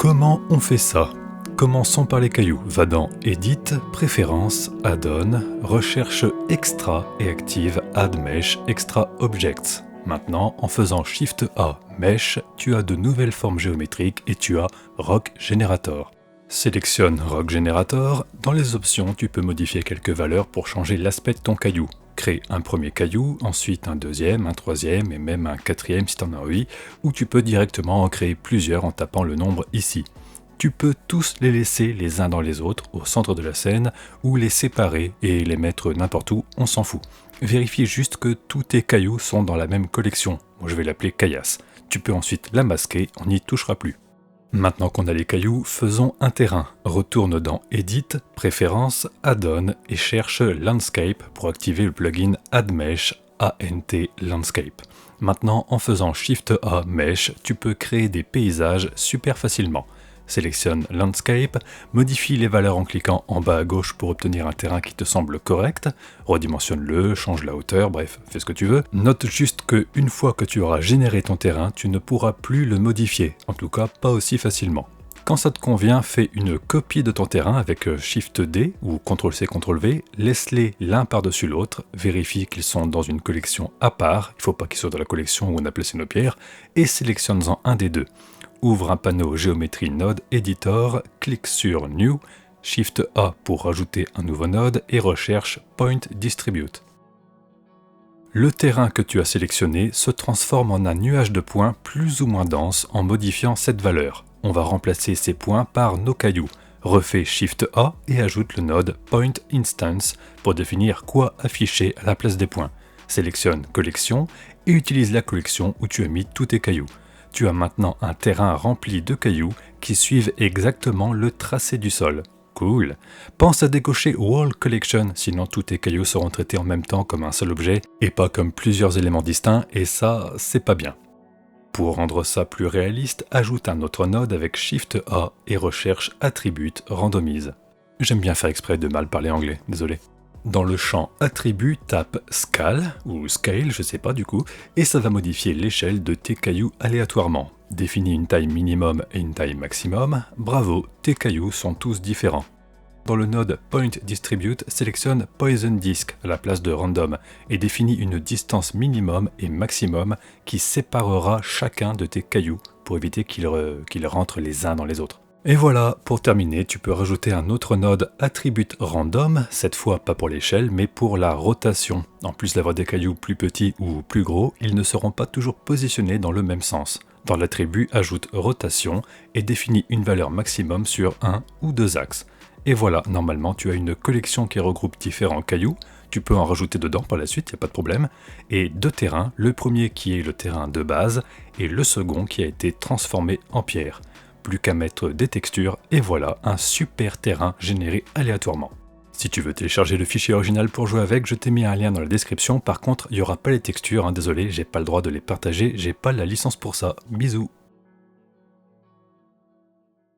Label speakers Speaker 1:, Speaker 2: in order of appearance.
Speaker 1: Comment on fait ça? Commençons par les cailloux. Va dans Edit, Préférences, Add-on, Recherche extra et active Add Mesh Extra Objects. Maintenant, en faisant Shift A, Mesh, tu as de nouvelles formes géométriques et tu as Rock Generator. Sélectionne Rock Generator. Dans les options, tu peux modifier quelques valeurs pour changer l'aspect de ton caillou. Crée un premier caillou, ensuite un deuxième, un troisième et même un quatrième si tu en as envie, ou tu peux directement en créer plusieurs en tapant le nombre ici. Tu peux tous les laisser les uns dans les autres au centre de la scène ou les séparer et les mettre n'importe où, on s'en fout. Vérifie juste que tous tes cailloux sont dans la même collection. Moi je vais l'appeler caillasse. Tu peux ensuite la masquer, on n'y touchera plus. Maintenant qu'on a les cailloux, faisons un terrain. Retourne dans Edit, Préférences, Add-on et cherche Landscape pour activer le plugin Add Mesh ANT Landscape. Maintenant, en faisant Shift A Mesh, tu peux créer des paysages super facilement. Sélectionne Landscape, modifie les valeurs en cliquant en bas à gauche pour obtenir un terrain qui te semble correct, redimensionne-le, change la hauteur, bref, fais ce que tu veux. Note juste que une fois que tu auras généré ton terrain, tu ne pourras plus le modifier, en tout cas pas aussi facilement. Quand ça te convient, fais une copie de ton terrain avec Shift D ou CTRL-C, CTRL-V, laisse-les l'un par-dessus l'autre, vérifie qu'ils sont dans une collection à part, il ne faut pas qu'ils soient dans la collection où on a placé nos pierres, et sélectionne-en un des deux. Ouvre un panneau Géométrie Node Editor, clique sur New, Shift A pour rajouter un nouveau node et recherche Point Distribute. Le terrain que tu as sélectionné se transforme en un nuage de points plus ou moins dense en modifiant cette valeur. On va remplacer ces points par nos cailloux. Refais Shift A et ajoute le node Point Instance pour définir quoi afficher à la place des points. Sélectionne Collection et utilise la collection où tu as mis tous tes cailloux. Tu as maintenant un terrain rempli de cailloux qui suivent exactement le tracé du sol. Cool. Pense à décocher Wall Collection, sinon tous tes cailloux seront traités en même temps comme un seul objet et pas comme plusieurs éléments distincts, et ça, c'est pas bien. Pour rendre ça plus réaliste, ajoute un autre node avec Shift A et recherche Attribute Randomise. J'aime bien faire exprès de mal parler anglais, désolé. Dans le champ Attribut, tape Scale, ou Scale, je sais pas du coup, et ça va modifier l'échelle de tes cailloux aléatoirement. Définis une taille minimum et une taille maximum. Bravo, tes cailloux sont tous différents. Dans le node Point Distribute, sélectionne Poison Disk à la place de Random et définis une distance minimum et maximum qui séparera chacun de tes cailloux pour éviter qu'ils rentrent les uns dans les autres. Et voilà, pour terminer, tu peux rajouter un autre node Attribute Random, cette fois pas pour l'échelle, mais pour la rotation. En plus d'avoir des cailloux plus petits ou plus gros, ils ne seront pas toujours positionnés dans le même sens. Dans l'attribut, ajoute Rotation et définis une valeur maximum sur un ou deux axes. Et voilà, normalement, tu as une collection qui regroupe différents cailloux. Tu peux en rajouter dedans par la suite, il n'y a pas de problème. Et deux terrains, le premier qui est le terrain de base et le second qui a été transformé en pierre. Plus qu'à mettre des textures, et voilà un super terrain généré aléatoirement. Si tu veux télécharger le fichier original pour jouer avec, je t'ai mis un lien dans la description. Par contre, il n'y aura pas les textures, désolé, j'ai pas le droit de les partager, j'ai pas la licence pour ça. Bisous.